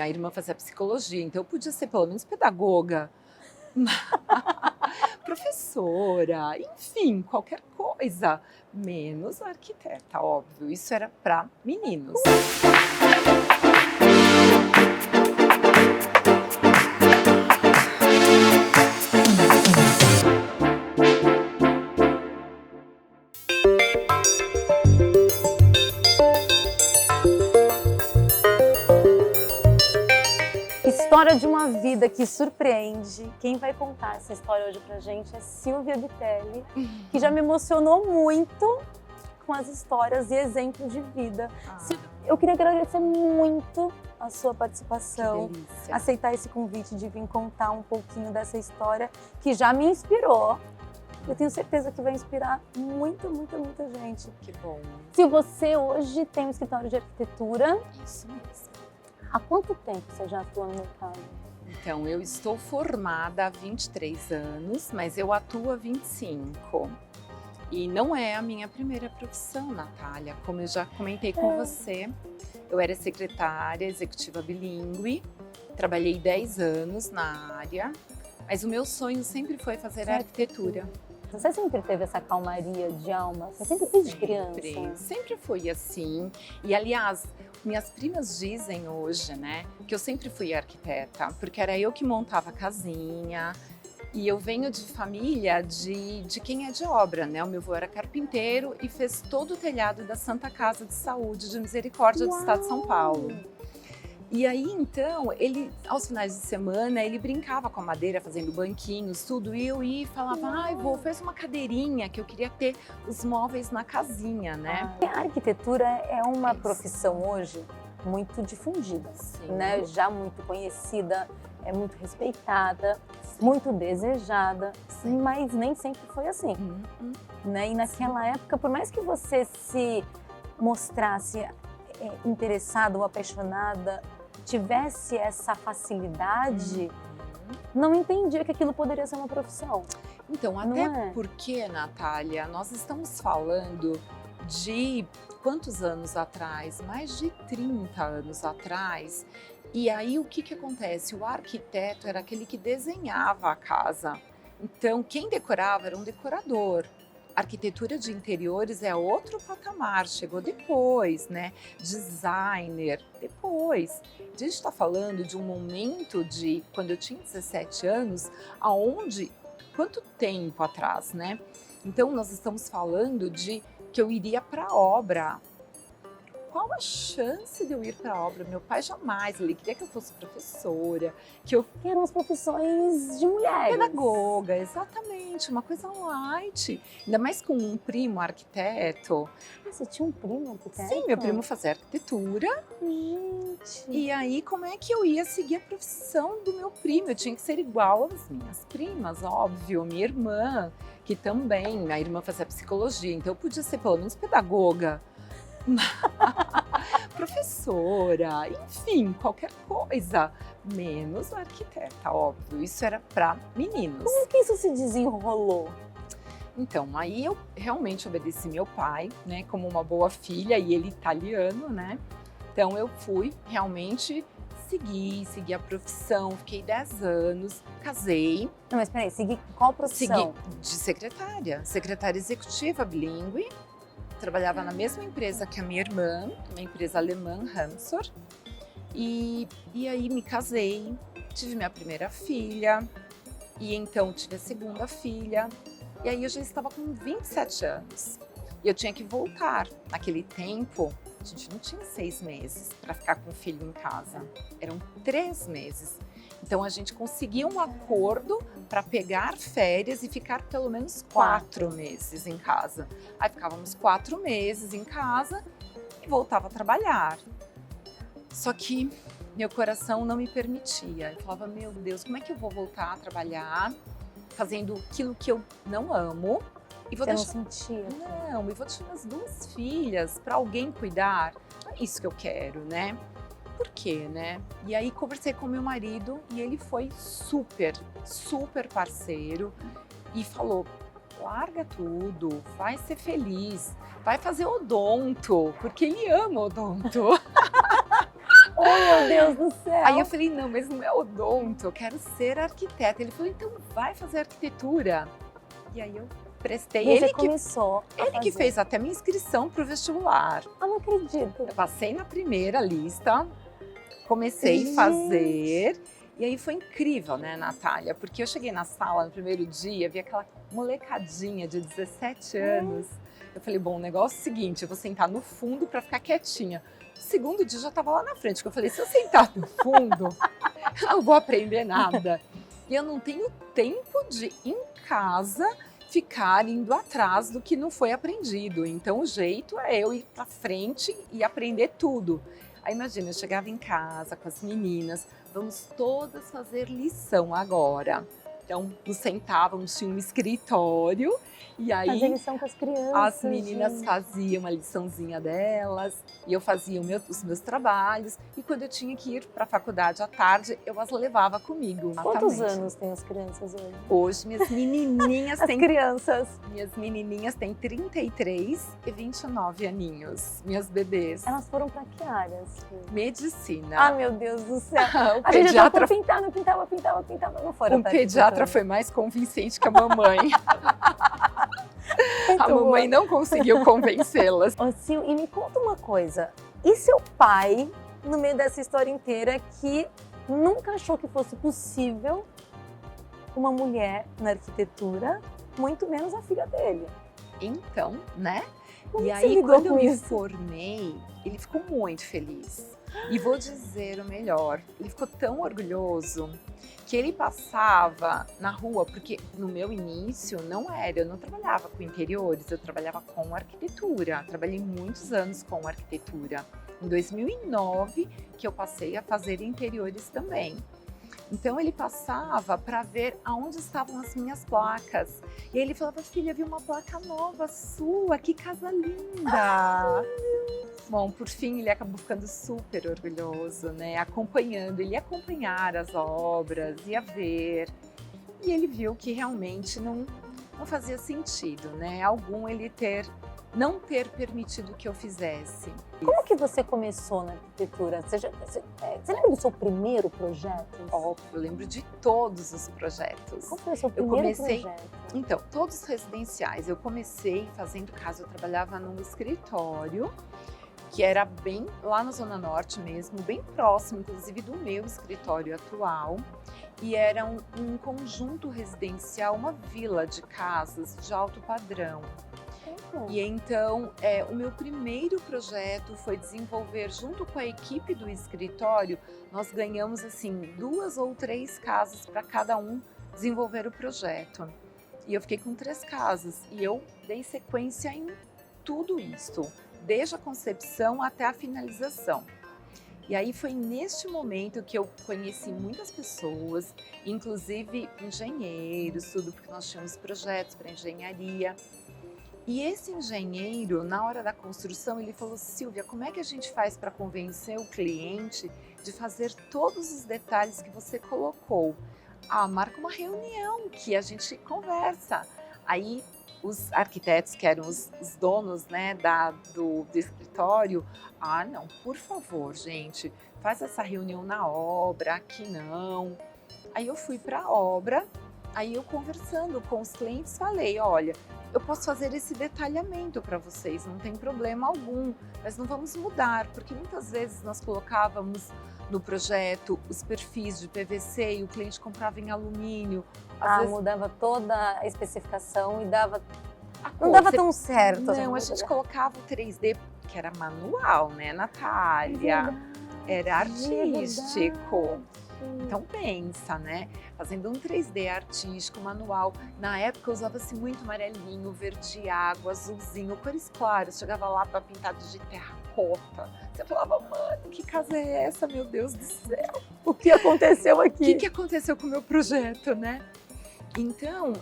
minha irmã fazia psicologia, então eu podia ser pelo menos pedagoga, professora, enfim, qualquer coisa, menos arquiteta, óbvio. Isso era para meninos. História de uma vida que surpreende. Quem vai contar essa história hoje pra gente é Silvia Bitelli, que já me emocionou muito com as histórias e exemplos de vida. Eu queria agradecer muito a sua participação, Que delícia. aceitar esse convite de vir contar um pouquinho dessa história que já me inspirou. Eu tenho certeza que vai inspirar muita gente. Que bom. Se você hoje tem um escritório de arquitetura, Isso mesmo. há quanto tempo você já atua no mercado? Então, eu estou formada há 23 anos, mas eu atuo há 25. E não é a minha primeira profissão, Natália. Como eu já comentei com você, eu era secretária executiva bilíngue, trabalhei 10 anos na área, mas o meu sonho sempre foi fazer arquitetura. Você sempre teve essa calmaria de alma? Você sempre desde criança? Sempre foi assim. E, aliás, minhas primas dizem hoje, né, que eu sempre fui arquiteta, porque era eu que montava a casinha. E eu venho de família de quem é de obra, né? O meu avô era carpinteiro e fez todo o telhado da Santa Casa de Saúde de Misericórdia do Estado de São Paulo. E aí, então, ele, aos finais de semana, ele brincava com a madeira, fazendo banquinhos, tudo. E eu ia e falava, ai, vô, fez uma cadeirinha, que eu queria ter os móveis na casinha, né? A arquitetura é uma profissão hoje muito difundida, Sim. né? Já muito conhecida, é muito respeitada, muito desejada, mas nem sempre foi assim, né? E naquela época, por mais que você se mostrasse interessada ou apaixonada, tivesse essa facilidade, não entendia que aquilo poderia ser uma profissão. Então, até porque, Natália, nós estamos falando de quantos anos atrás? Mais de 30 anos atrás. E aí, o que acontece? O arquiteto era aquele que desenhava a casa. Então, quem decorava era um decorador. Arquitetura de interiores é outro patamar, chegou depois, né? Designer, depois. A gente está falando de um momento de, quando eu tinha 17 anos, aonde, quanto tempo atrás, né? Então, nós estamos falando de que eu iria para a obra. Qual a chance de eu ir para a obra? Meu pai jamais, ele queria que eu fosse professora, que eram as profissões de mulheres. Pedagoga, exatamente, uma coisa light. Ainda mais com um primo arquiteto. Você tinha um primo arquiteto? Sim, meu primo fazia arquitetura. Gente! E aí, como é que eu ia seguir a profissão do meu primo? Eu tinha que ser igual às minhas primas, óbvio. Minha irmã, que também, minha irmã fazia psicologia, então eu podia ser pelo menos pedagoga. Professora, enfim, qualquer coisa, menos arquiteta, óbvio. Isso era para meninos. Como que isso se desenrolou? Então, aí eu realmente obedeci meu pai, né, como uma boa filha, e ele italiano, né? Então eu fui realmente segui a profissão, fiquei 10 anos, casei. Não, mas peraí, segui qual profissão? Segui de secretária executiva bilíngue. Trabalhava na mesma empresa que a minha irmã, uma empresa alemã, Ramsor. E aí me casei, tive minha primeira filha, e então tive a segunda filha. E aí eu já estava com 27 anos. E eu tinha que voltar. Naquele tempo, a gente não tinha 6 meses para ficar com o filho em casa. Eram 3 meses. Então a gente conseguia um acordo para pegar férias e ficar pelo menos 4 meses em casa. Aí ficávamos 4 meses em casa e voltava a trabalhar. Só que meu coração não me permitia. Eu falava, meu Deus, como é que eu vou voltar a trabalhar fazendo aquilo que eu não amo? E vou Você deixar... não sentia? Não, e vou deixar as 2 filhas para alguém cuidar. Não é isso que eu quero, né? Por quê, né? E aí conversei com meu marido e ele foi super parceiro e falou, larga tudo, vai ser feliz, vai fazer odonto, porque ele ama odonto. Oh, meu Deus do céu! Aí eu falei, não, mas não é odonto, eu quero ser arquiteta. Ele falou, então vai fazer arquitetura. E aí eu prestei. Você começou a Ele que fazer. fez até minha inscrição para o vestibular. Ah, não acredito. Eu passei na primeira lista, comecei a Gente. fazer. E aí foi incrível, né, Natália? Porque eu cheguei na sala no primeiro dia, vi aquela molecadinha de 17 anos. Eu falei, bom, o negócio é o seguinte, eu vou sentar no fundo para ficar quietinha. No segundo dia eu já estava lá na frente, porque eu falei, se eu sentar no fundo, eu não vou aprender nada. E eu não tenho tempo de, em casa, ficar indo atrás do que não foi aprendido. Então o jeito é eu ir para frente e aprender tudo. Aí imagina, eu chegava em casa com as meninas, vamos todas fazer lição agora. Então nos sentávamos, tinha um escritório e aí Fazer lição com as crianças. as meninas gente. faziam a liçãozinha delas e eu fazia os meus trabalhos. E quando eu tinha que ir para a faculdade à tarde, eu as levava comigo. Quantos Exatamente. anos tem as crianças hoje? Hoje minhas menininhas As têm crianças. minhas menininhas têm 33 e 29 aninhos, minhas bebês. Elas foram para que áreas? Medicina. Ah, meu Deus do céu. O A gente pediatra, pintava, não foram o pra pediatra arquitetura. foi mais convincente que a mamãe. Muito A mamãe bom. não conseguiu convencê-las. Ô, Sil, e me conta uma coisa. E seu pai, no meio dessa história inteira, que nunca achou que fosse possível uma mulher na arquitetura, muito menos a filha dele? Então, né? Como E que você aí, lidou quando eu com me isso? formei, ele ficou muito feliz. E vou dizer o melhor, ele ficou tão orgulhoso que ele passava na rua, porque no meu início eu não trabalhava com interiores, eu trabalhava com arquitetura. Trabalhei muitos anos com arquitetura. Em 2009 que eu passei a fazer interiores também. Então ele passava para ver aonde estavam as minhas placas. E aí ele falava, filha, vi uma placa nova sua, que casa linda! Bom, por fim ele acabou ficando super orgulhoso, né? Acompanhando, ele ia acompanhar as obras, ia ver. E ele viu que realmente não fazia sentido, né? Ele não ter permitido que eu fizesse. Como que você começou na arquitetura? Você lembra do seu primeiro projeto? Óbvio, eu lembro de todos os projetos. Qual foi o seu Eu primeiro comecei- projeto? Então, todos residenciais. Eu comecei fazendo casa, eu trabalhava num escritório que era bem lá na Zona Norte mesmo, bem próximo, inclusive, do meu escritório atual. E era um conjunto residencial, uma vila de casas de alto padrão. E então, o meu primeiro projeto foi desenvolver, junto com a equipe do escritório, nós ganhamos assim 2 ou 3 casas para cada um desenvolver o projeto. E eu fiquei com 3 casas e eu dei sequência em tudo isso, desde a concepção até a finalização. E aí foi neste momento que eu conheci muitas pessoas, inclusive engenheiros, tudo, porque nós tínhamos projetos para engenharia. E esse engenheiro, na hora da construção, ele falou, Silvia, como é que a gente faz para convencer o cliente de fazer todos os detalhes que você colocou? Ah, marca uma reunião que a gente conversa. Aí os arquitetos, que eram os donos, né, do escritório, ah, não, por favor, gente, faz essa reunião na obra, aqui não. Aí eu fui para a obra, aí eu conversando com os clientes, falei, olha, eu posso fazer esse detalhamento para vocês, não tem problema algum, mas não vamos mudar, porque muitas vezes nós colocávamos no projeto os perfis de PVC e o cliente comprava em alumínio. Às vezes, Mudava toda a especificação e dava... a Não cor, dava você- tão certo. Não, a gente colocava o 3D, que era manual, né, Natália? Era artístico. Então pensa, né? Fazendo um 3D artístico, manual. Na época usava-se muito amarelinho, verde água, azulzinho, cores claras. Chegava lá para pintado de terracota. Você falava, mano, que casa é essa, meu Deus do céu? O que aconteceu O aqui? que aconteceu com o meu projeto, né? Então,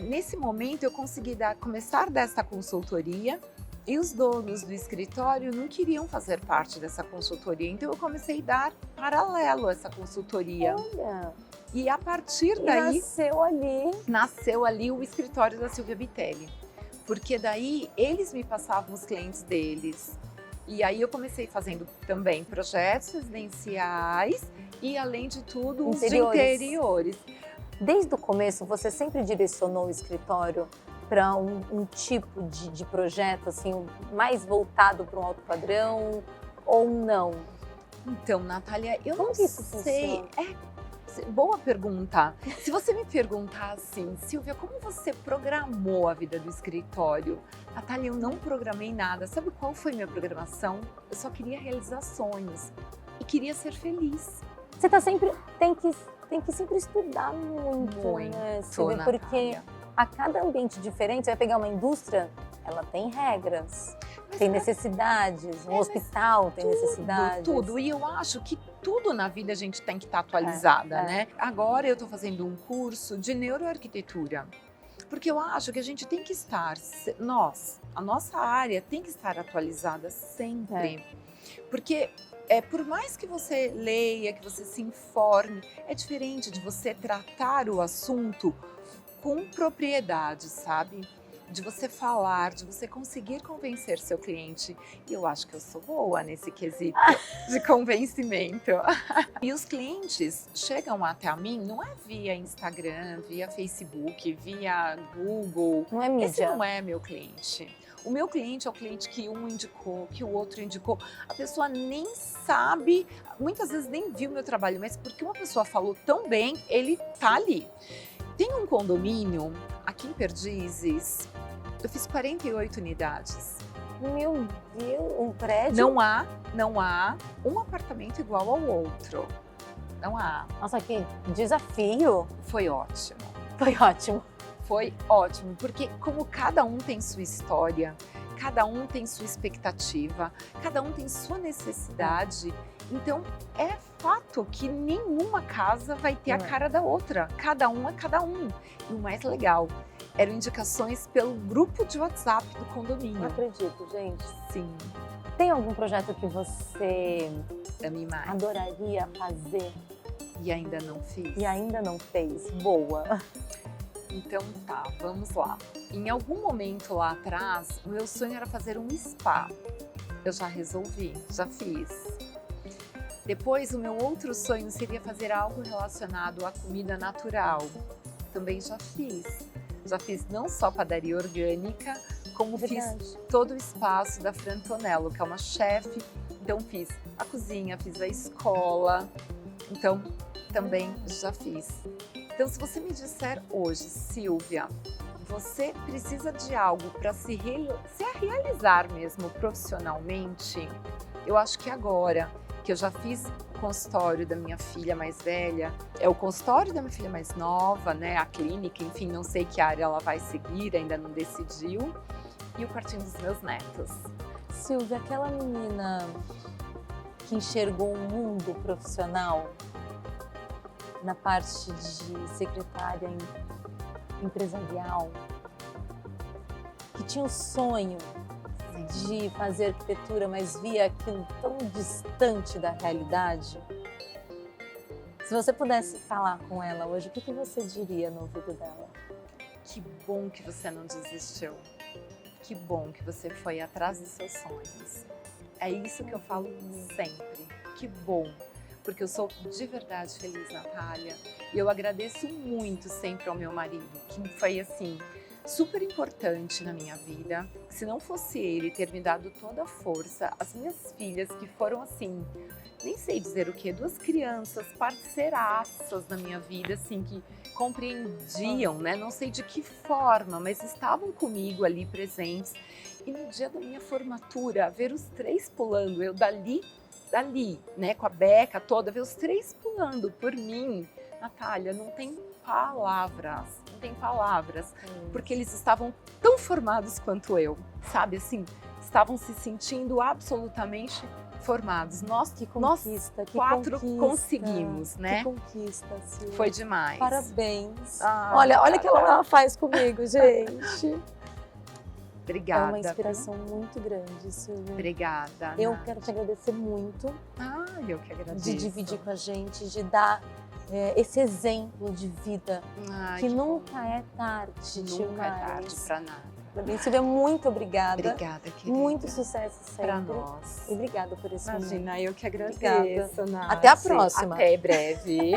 nesse momento eu consegui começar dessa consultoria e os donos do escritório não queriam fazer parte dessa consultoria. Então eu comecei a dar paralelo a essa consultoria. Olha, E a partir e daí nasceu ali. o escritório da Silvia Bitelli. Porque daí eles me passavam os clientes deles. E aí eu comecei fazendo também projetos residenciais e, além de tudo, os de interiores. Desde o começo, você sempre direcionou o escritório para um tipo de projeto assim, mais voltado para um alto padrão ou não? Então, Natália, eu Como não que isso sei. funciona? Boa pergunta. Se você me perguntar assim, Silvia, como você programou a vida do escritório? Natália, eu não programei nada. Sabe qual foi minha programação? Eu só queria realizar sonhos e queria ser feliz. Você tá sempre tem que sempre estudar muito, né, Silvia? Porque a cada ambiente diferente, você vai pegar uma indústria, ela tem regras, tem necessidades, um hospital tem necessidades. Tudo. E eu acho que tudo na vida a gente tem que estar atualizada, né? Agora eu estou fazendo um curso de neuroarquitetura, porque eu acho que a gente tem que estar, a nossa área tem que estar atualizada sempre. Porque por mais que você leia, que você se informe, é diferente de você tratar o assunto com propriedade, sabe? De você falar, de você conseguir convencer seu cliente. E eu acho que eu sou boa nesse quesito de convencimento. E os clientes chegam até mim, não é via Instagram, via Facebook, via Google. Não é mídia. Esse não é meu cliente. O meu cliente é o cliente que um indicou, que o outro indicou. A pessoa nem sabe, muitas vezes nem viu meu trabalho, mas porque uma pessoa falou tão bem, ele tá ali. Tem um condomínio aqui em Perdizes, eu fiz 48 unidades. Meu Deus, um prédio? Não há um apartamento igual ao outro. Não há. Nossa, que desafio. Foi ótimo. Foi ótimo. Foi ótimo, porque como cada um tem sua história, cada um tem sua expectativa, cada um tem sua necessidade, então é fato que nenhuma casa vai ter a cara da outra. Cada um é cada um. E o mais legal, eram indicações pelo grupo de WhatsApp do condomínio. Não acredito, gente. Sim. Tem algum projeto que você adoraria fazer e ainda não fiz? E ainda não fez? Boa. Então tá, vamos lá. Em algum momento lá atrás, o meu sonho era fazer um spa. Eu já resolvi, já fiz. Depois, o meu outro sonho seria fazer algo relacionado à comida natural. Também já fiz. Já fiz não só padaria orgânica, como fiz todo o espaço da Fran Tonello, que é uma chefe. Então fiz a cozinha, fiz a escola. Então também já fiz. Então, se você me disser hoje, Silvia, você precisa de algo para se realizar mesmo profissionalmente, eu acho que agora que eu já fiz o consultório da minha filha mais velha, é o consultório da minha filha mais nova, né, a clínica, enfim, não sei que área ela vai seguir, ainda não decidiu, e o quartinho dos meus netos. Silvia, aquela menina que enxergou um mundo profissional na parte de secretária empresarial, que tinha o sonho de fazer arquitetura, mas via aquilo tão distante da realidade. Se você pudesse falar com ela hoje, o que você diria no ouvido dela? Que bom que você não desistiu. Que bom que você foi atrás dos seus sonhos. É isso que eu falo sempre. Que bom. Porque eu sou de verdade feliz, Natália. E eu agradeço muito sempre ao meu marido, que foi assim, super importante na minha vida. Se não fosse ele ter me dado toda a força, as minhas filhas que foram assim, nem sei dizer o que, duas crianças parceiraças na minha vida, assim, que compreendiam, né? Não sei de que forma, mas estavam comigo ali presentes. E no dia da minha formatura, ver os três pulando, eu dali, né, com a beca toda, ver os três pulando por mim, Natália, não tem palavras, porque eles estavam tão formados quanto eu, sabe, assim, estavam se sentindo absolutamente formados. Nós quatro conseguimos, né? Que conquista, Silvia. Foi demais. Parabéns. Olha o que ela faz comigo, gente. Obrigada. É uma inspiração muito grande, Silvia. Obrigada. Eu quero te agradecer muito. Eu que agradeço. De dividir com a gente, de dar esse exemplo de vida que nunca é tarde demais. Nunca é tarde para nada. para mim. Silvia, muito obrigada. Obrigada, querida. Muito sucesso sempre. Para nós. E obrigada por esse momento. Imagina, eu que Obrigada. agradeço, Nath. Até a próxima. Até breve.